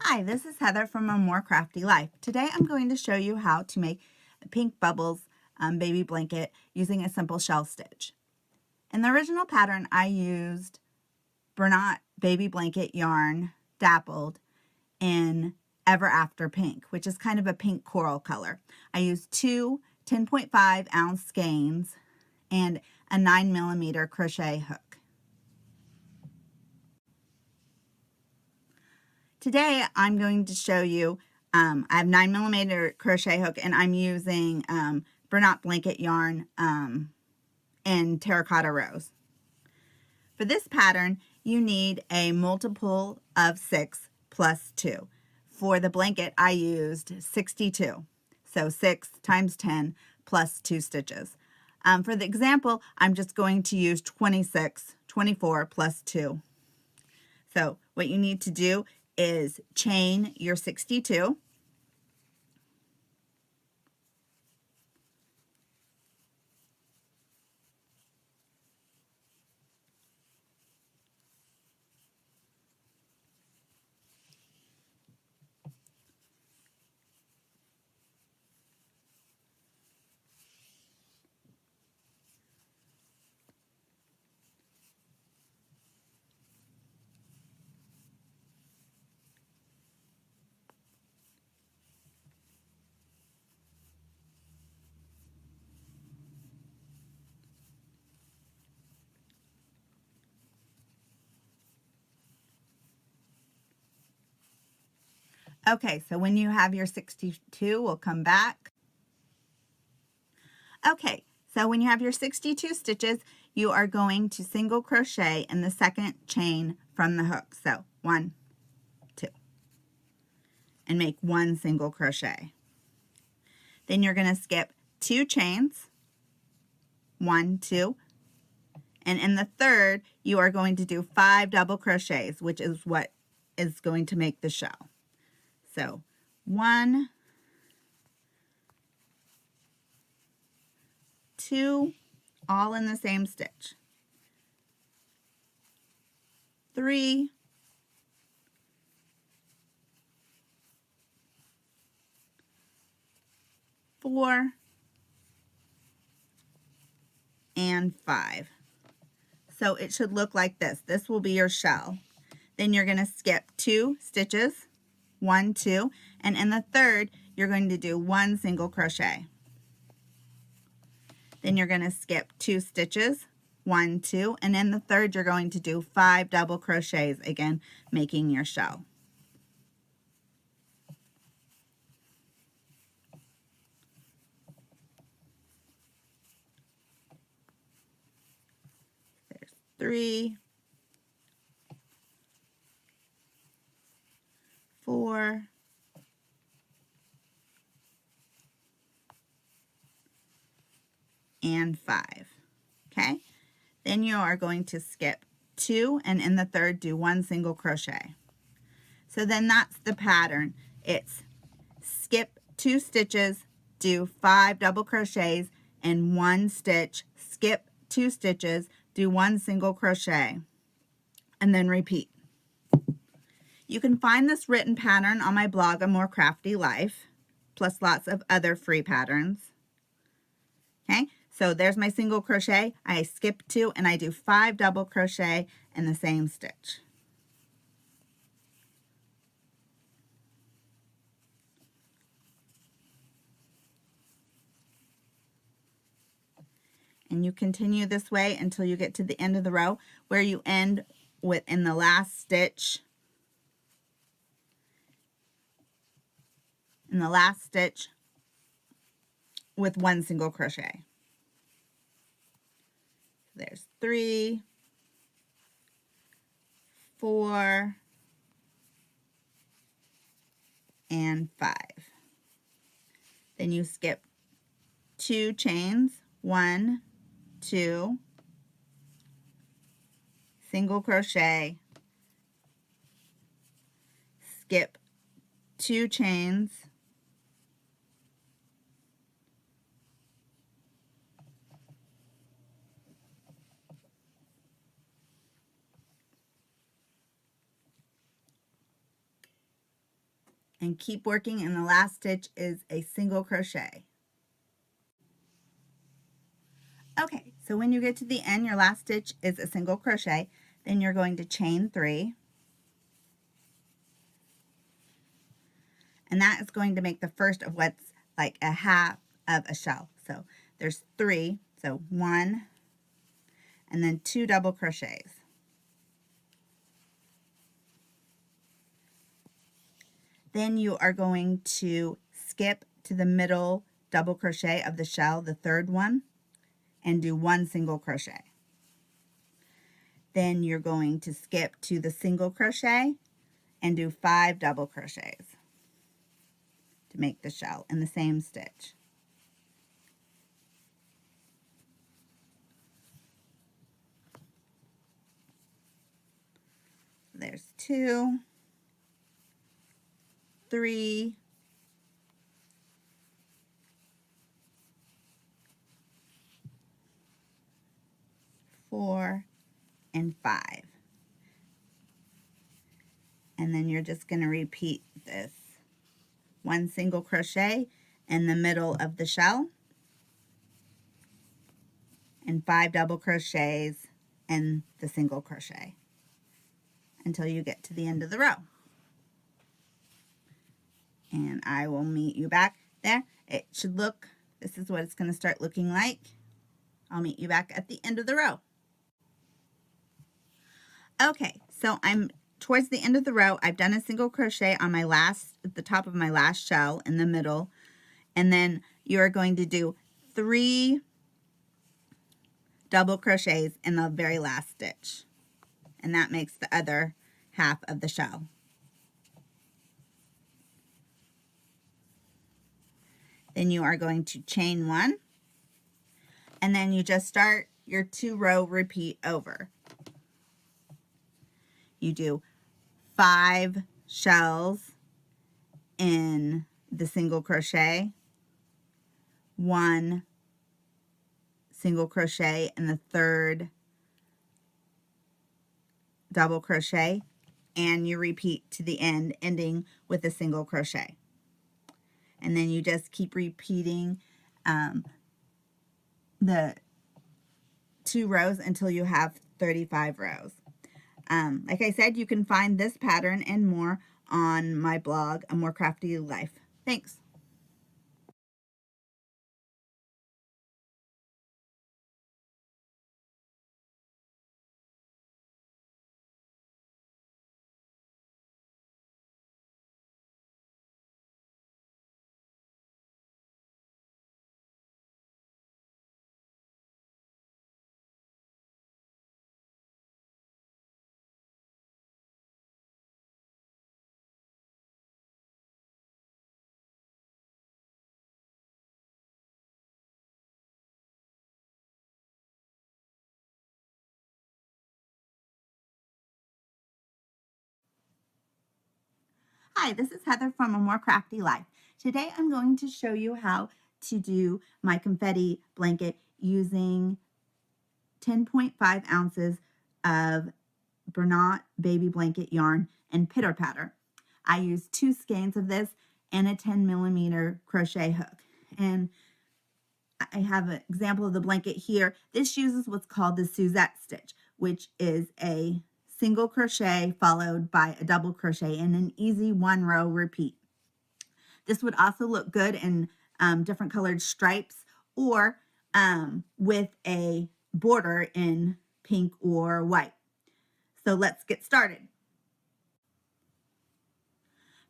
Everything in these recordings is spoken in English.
Hi, this is Heather from A More Crafty Life. Today I'm going to show you how to make a pink bubbles baby blanket using a simple shell stitch. In the original pattern I used Bernat baby blanket yarn dappled in Ever After Pink, which is kind of a pink coral color. I used two 10.5 ounce skeins and a 9mm crochet hook. Today I'm going to show you, I have 9mm crochet hook and I'm using Bernat blanket yarn in Terracotta Rose. For this pattern you need a multiple of 6 plus 2. For the blanket I used 62, so 6 times 10 plus 2 stitches. For the example I'm just going to use 24 plus 2. So what you need to do is chain your 62, Okay, so when you have your 62, we'll come back. Okay, so when you have your 62 stitches, you are going to single crochet in the second chain from the hook. So 1, 2, and make 1 single crochet. Then you're going to skip 2 chains, 1, 2, and in the third, you are going to do 5 double crochets, which is what is going to make the shell. So 1, 2, all in the same stitch. 3, 4, and 5. So it should look like this. This will be your shell. Then you're going to skip 2 stitches, 1, 2, and in the third, you're going to do 1 single crochet. Then you're going to skip 2 stitches, 1, 2, and in the third, you're going to do 5 double crochets, again, making your shell. There's 3, 4, and 5. Okay, then you are going to skip 2 and in the third do 1 single crochet. So then that's the pattern. It's skip 2 stitches, do 5 double crochets and 1 stitch, skip 2 stitches, do 1 single crochet, and then repeat. You can find this written pattern on my blog, A More Crafty Life, plus lots of other free patterns. Okay, so there's my single crochet. I skip 2 and I do 5 double crochet in the same stitch. And you continue this way until you get to the end of the row where you end with in the last stitch. In the last stitch with 1 single crochet. There's 3, 4, and 5. Then you skip 2 chains, 1, 2, single crochet, skip 2 chains, and keep working, and the last stitch is a single crochet. Okay, so when you get to the end, your last stitch is a single crochet. Then you're going to chain 3, and that is going to make the first of what's like a half of a shell. So there's 3, so 1 and then 2 double crochets. Then you are going to skip to the middle double crochet of the shell, the third one, and do 1 single crochet. Then you're going to skip to the single crochet and do 5 double crochets to make the shell in the same stitch. There's 2, 3, 4, and 5. And then you're just going to repeat this. 1 single crochet in the middle of the shell and 5 double crochets in the single crochet until you get to the end of the row. And I will meet you back there. It should look, this is what it's going to start looking like. I'll meet you back at the end of the row. Okay, so I'm towards the end of the row. I've done a single crochet on my last, at the top of my last shell in the middle, and then you're going to do 3 double crochets in the very last stitch, and that makes the other half of the shell. Then you are going to chain 1, and then you just start your 2-row repeat over. You do 5 shells in the single crochet, 1 single crochet in the third double crochet, and you repeat to the end, ending with a single crochet. And then you just keep repeating the 2 rows until you have 35 rows. Like I said, you can find this pattern and more on my blog, A More Crafty Life. Thanks. Hi, this is Heather from A More Crafty Life. Today I'm going to show you how to do my confetti blanket using 10.5 ounces of Bernat baby blanket yarn and pitter patter. I use 2 skeins of this and a 10mm crochet hook. And I have an example of the blanket here. This uses what's called the Suzette stitch, which is a single crochet followed by a double crochet in an easy 1-row repeat. This would also look good in different colored stripes or with a border in pink or white. So let's get started.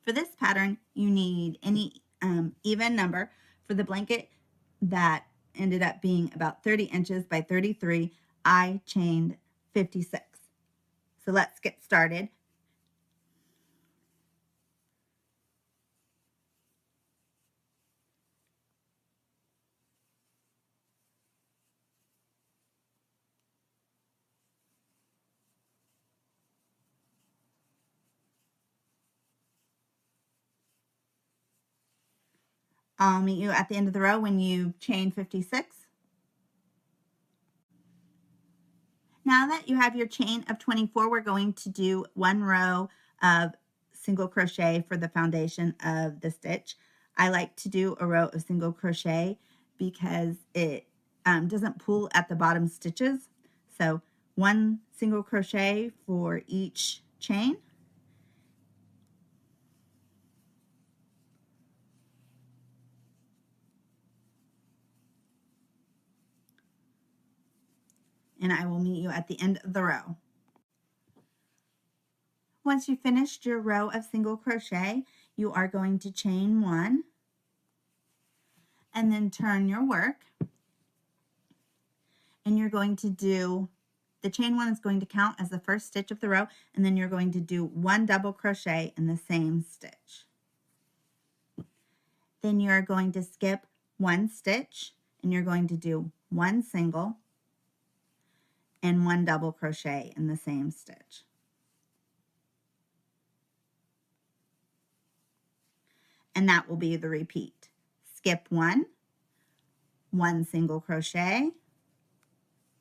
For this pattern, you need any even number. For the blanket that ended up being about 30 inches by 33, I chained 56. So let's get started. I'll meet you at the end of the row when you chain 56. Now that you have your chain of 24, we're going to do 1 row of single crochet for the foundation of the stitch. I like to do a row of single crochet because it doesn't pull at the bottom stitches. So one single crochet for each chain. And I will meet you at the end of the row. Once you've finished your row of single crochet, you are going to chain one and then turn your work. And you're going to do, the chain one is going to count as the first stitch of the row, and then you're going to do one double crochet in the same stitch. Then you're going to skip one stitch and you're going to do one single and one double crochet in the same stitch. And that will be the repeat. Skip one single crochet,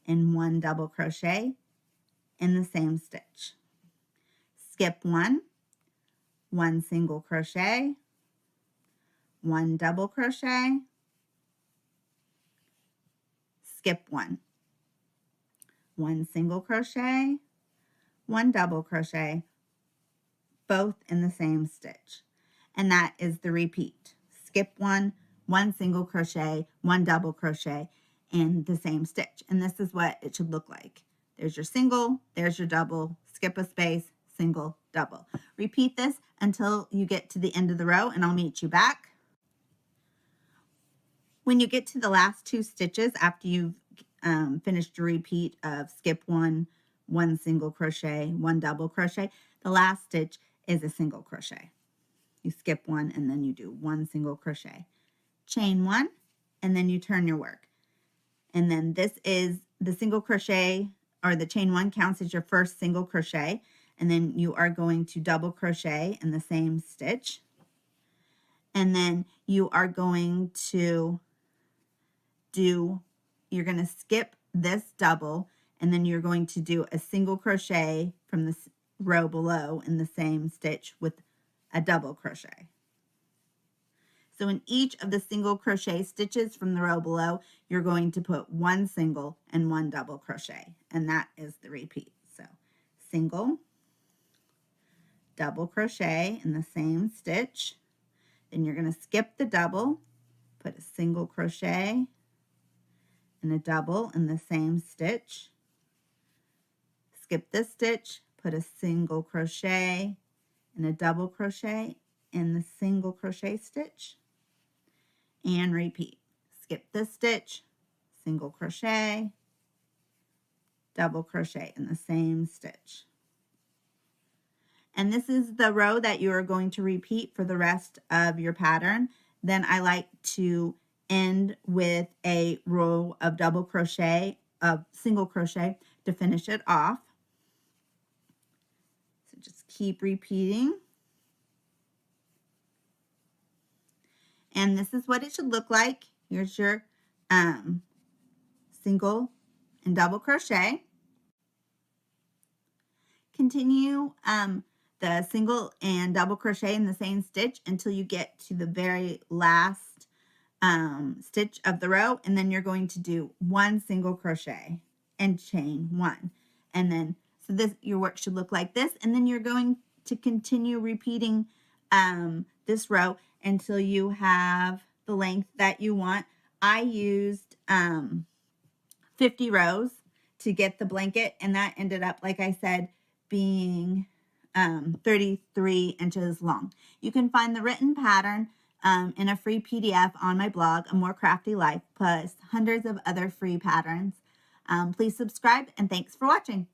and one double crochet in the same stitch. Skip one single crochet, one double crochet, skip one single crochet, one double crochet, both in the same stitch. And that is the repeat. Skip one single crochet, one double crochet in the same stitch. And this is what it should look like. There's your single, there's your double, skip a space, single, double. Repeat this until you get to the end of the row and I'll meet you back. When you get to the last two stitches after you've finished your repeat of skip one single crochet, one double crochet, the last stitch is a single crochet. You skip one and then you do one single crochet. Chain one and then you turn your work. And then this is the single crochet, or the chain one counts as your first single crochet. And then you are going to double crochet in the same stitch. And then you are going to you're going to skip this double, and then you're going to do a single crochet from this row below in the same stitch with a double crochet. So in each of the single crochet stitches from the row below, you're going to put one single and one double crochet, and that is the repeat. So single, double crochet in the same stitch, then you're going to skip the double, put a single crochet and a double in the same stitch, skip this stitch, put a single crochet and a double crochet in the single crochet stitch, and repeat. Skip this stitch, single crochet, double crochet in the same stitch. And this is the row that you are going to repeat for the rest of your pattern. Then I like to end with a row of double crochet, of single crochet to finish it off. So just keep repeating. And this is what it should look like. Here's your single and double crochet. Continue the single and double crochet in the same stitch until you get to the very last stitch of the row, and then you're going to do one single crochet and chain one. And then so this, your work should look like this, and then you're going to continue repeating this row until you have the length that you want. I used 50 rows to get the blanket, and that ended up, like I said, being 33 inches long. You can find the written pattern in a free PDF on my blog, A More Crafty Life, plus hundreds of other free patterns. Please subscribe, and thanks for watching.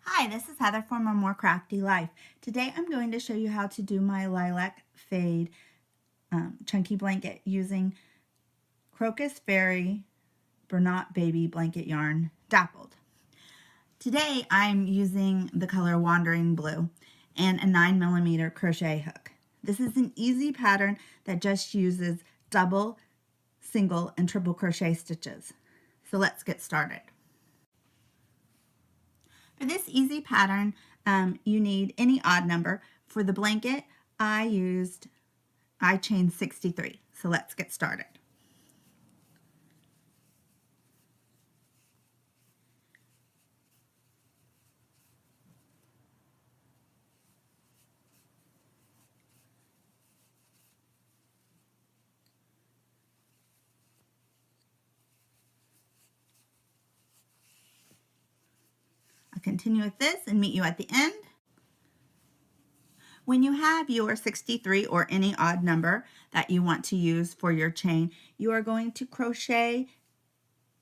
Hi, this is Heather from A More Crafty Life. Today I'm going to show you how to do my lilac fade chunky blanket using Crocus Fairy Bernat Baby Blanket Yarn Dappled. Today I'm using the color Wandering Blue and a 9mm crochet hook. This is an easy pattern that just uses double, single, and triple crochet stitches. So let's get started. For this easy pattern, you need any odd number. For the blanket, I chained 63. So let's get started. I'll continue with this and meet you at the end. When you have your 63 or any odd number that you want to use for your chain, you are going to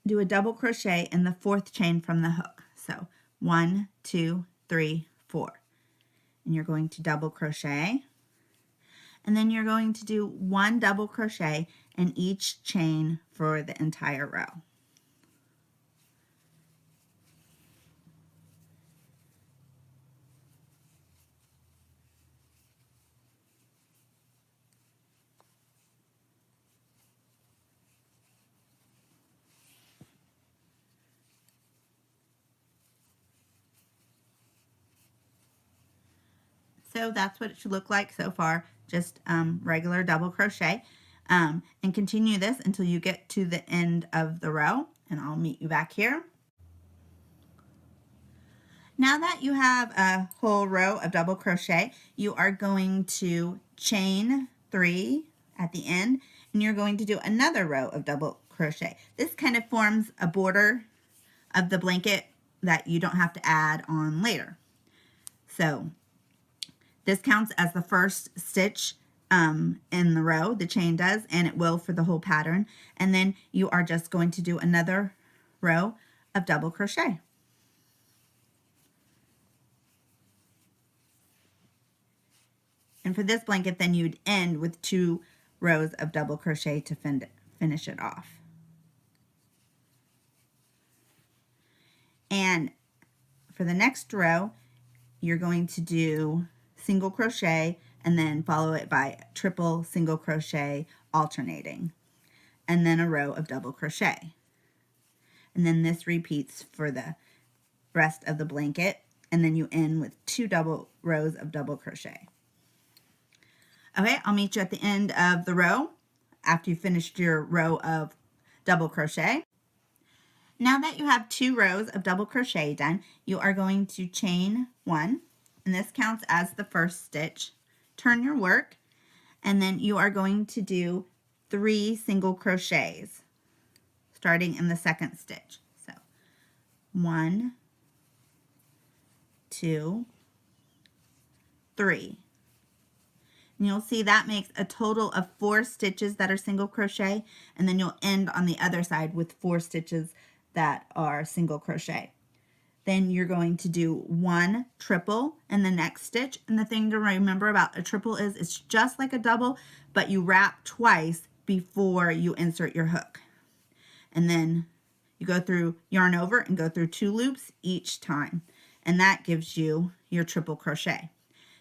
do a double crochet in the 4th chain from the hook. So 1, 2, 3, 4. And you're going to double crochet. And then you're going to do 1 double crochet in each chain for the entire row. So that's what it should look like so far, just regular double crochet. And continue this until you get to the end of the row, and I'll meet you back here. Now that you have a whole row of double crochet, you are going to chain 3 at the end, and you're going to do another row of double crochet. This kind of forms a border of the blanket that you don't have to add on later. So this counts as the first stitch in the row, the chain does, and it will for the whole pattern. And then you are just going to do another row of double crochet. And for this blanket, then you'd end with 2 rows of double crochet to finish it off. And for the next row, you're going to do single crochet and then follow it by triple single crochet alternating, and then a row of double crochet. And then this repeats for the rest of the blanket, and then you end with 2 double rows of double crochet. Okay, I'll meet you at the end of the row after you finished your row of double crochet. Now that you have 2 rows of double crochet done, you are going to chain 1, and this counts as the first stitch. Turn your work, and then you are going to do 3 single crochets starting in the 2nd stitch. So 1, 2, 3. And you'll see that makes a total of 4 stitches that are single crochet, and then you'll end on the other side with 4 stitches that are single crochet. Then you're going to do 1 triple in the next stitch. And the thing to remember about a triple is it's just like a double, but you wrap twice before you insert your hook. And then you go through, yarn over and go through 2 loops each time. And that gives you your triple crochet.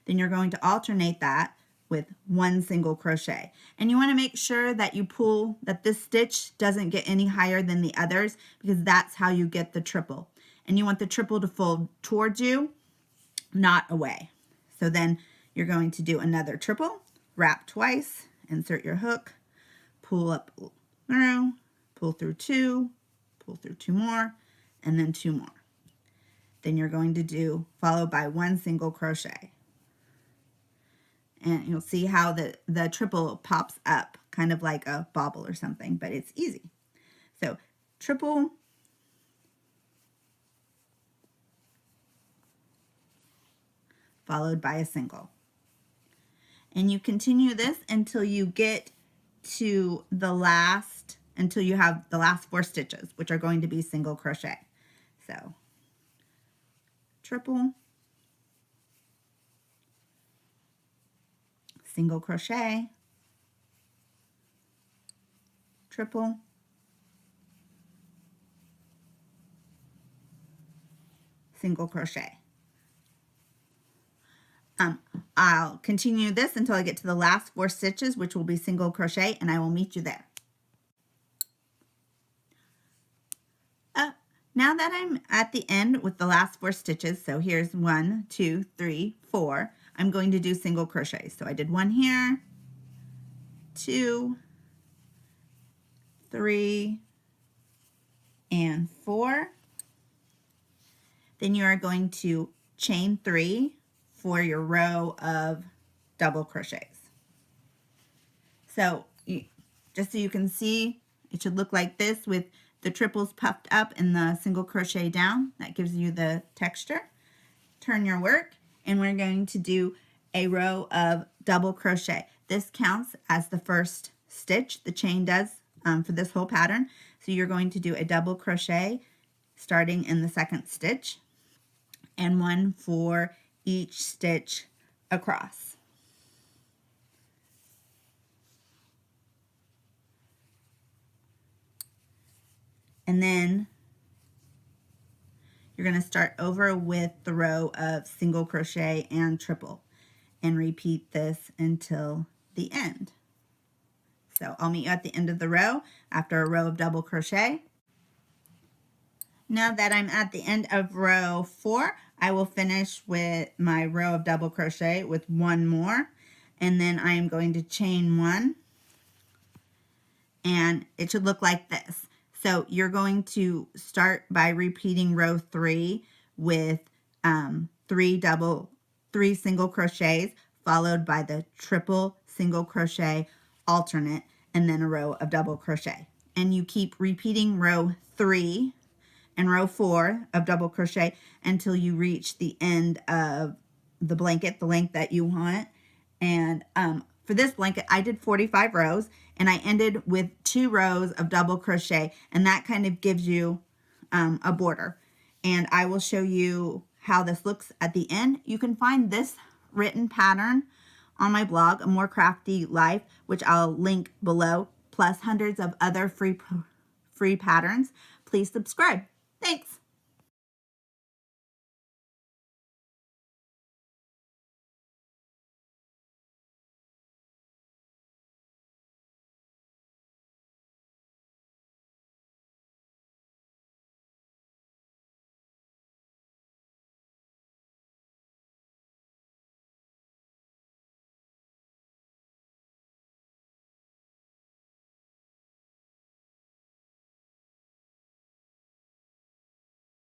Then you're going to alternate that with 1 single crochet. And you want to make sure that you pull, that this stitch doesn't get any higher than the others, because that's how you get the triple. And you want the triple to fold towards you, not away. So then you're going to do another triple, wrap twice, insert your hook, pull up through, pull through 2, pull through 2 more, and then 2 more. Then you're going to do, followed by 1 single crochet. And you'll see how the triple pops up, kind of like a bobble or something, but it's easy. So triple, followed by a single. And you continue this until you get to the last, until you have the last 4 stitches, which are going to be single crochet. So triple, single crochet, triple, single crochet. I'll continue this until I get to the last 4 stitches, which will be single crochet, and I will meet you there. Now that I'm at the end with the last 4 stitches, so here's 1, 2, 3, 4, I'm going to do single crochet. So I did 1 here, 2, 3, and 4. Then you are going to chain 3 for your row of double crochets. So just so you can see, it should look like this with the triples puffed up and the single crochet down. That gives you the texture. Turn your work, and we're going to do a row of double crochet. This counts as the first stitch. The chain does for this whole pattern. So you're going to do a double crochet starting in the 2nd stitch, and 1 for each stitch across. And then you're going to start over with the row of single crochet and triple, and repeat this until the end. So I'll meet you at the end of the row after a row of double crochet. Now that I'm at the end of row 4, I will finish with my row of double crochet with 1 more, and then I am going to chain 1, and it should look like this. So you're going to start by repeating row 3 with 3 single crochets, followed by the triple single crochet alternate, and then a row of double crochet. And you keep repeating row 3 and row 4 of double crochet until you reach the end of the blanket, the length that you want. And for this blanket, I did 45 rows, and I ended with 2 rows of double crochet, and that kind of gives you a border. And I will show you how this looks at the end. You can find this written pattern on my blog, A More Crafty Life, which I'll link below, plus hundreds of other free patterns. Please subscribe. Thanks.